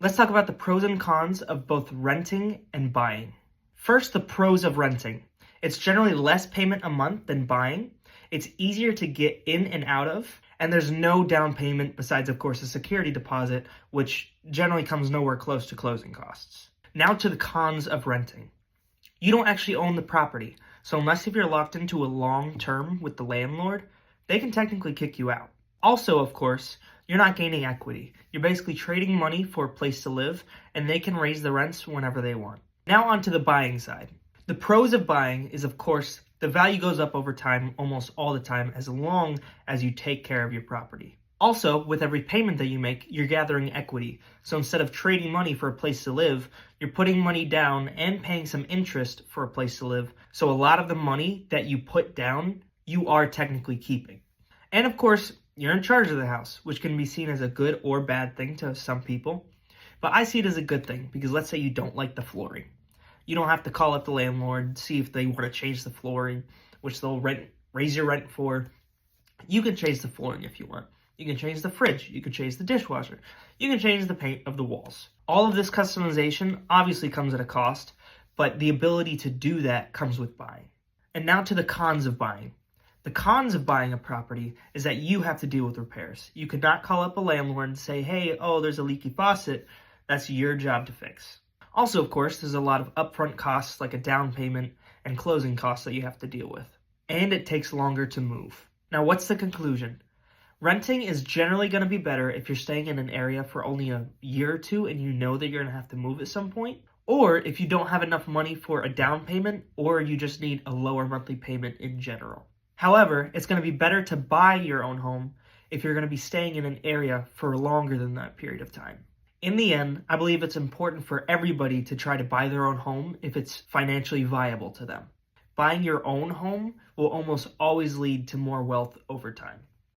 Let's talk about the pros and cons of both renting and buying. First, the pros of renting. It's generally less payment a month than buying. It's easier to get in and out of, and there's no down payment besides, of course, a security deposit, which generally comes nowhere close to closing costs. Now to the cons of renting. You don't actually own the property, so unless if you're locked into a long term with the landlord, they can technically kick you out. Also, of course, you're not gaining equity. You're basically trading money for a place to live, and they can raise the rents whenever they want. Now on to the buying side. The pros of buying is, of course, the value goes up over time almost all the time as long as you take care of your property. Also, with every payment that you make, you're gathering equity. So instead of trading money for a place to live, you're putting money down and paying some interest for a place to live. So a lot of the money that you put down, you are technically keeping. And of course, you're in charge of the house, which can be seen as a good or bad thing to some people. But I see it as a good thing because let's say you don't like the flooring. You don't have to call up the landlord, see if they want to change the flooring, which they'll raise your rent for. You can change the flooring if you want. You can change the fridge. You can change the dishwasher. You can change the paint of the walls. All of this customization obviously comes at a cost, but the ability to do that comes with buying. And now to the cons of buying. The cons of buying a property is that you have to deal with repairs. You could not call up a landlord and say, hey, there's a leaky faucet. That's your job to fix. Also, of course, there's a lot of upfront costs like a down payment and closing costs that you have to deal with. And it takes longer to move. Now, what's the conclusion? Renting is generally going to be better if you're staying in an area for only a year or two and you know that you're going to have to move at some point, or if you don't have enough money for a down payment, or you just need a lower monthly payment in general. However, it's going to be better to buy your own home if you're going to be staying in an area for longer than that period of time. In the end, I believe it's important for everybody to try to buy their own home if it's financially viable to them. Buying your own home will almost always lead to more wealth over time.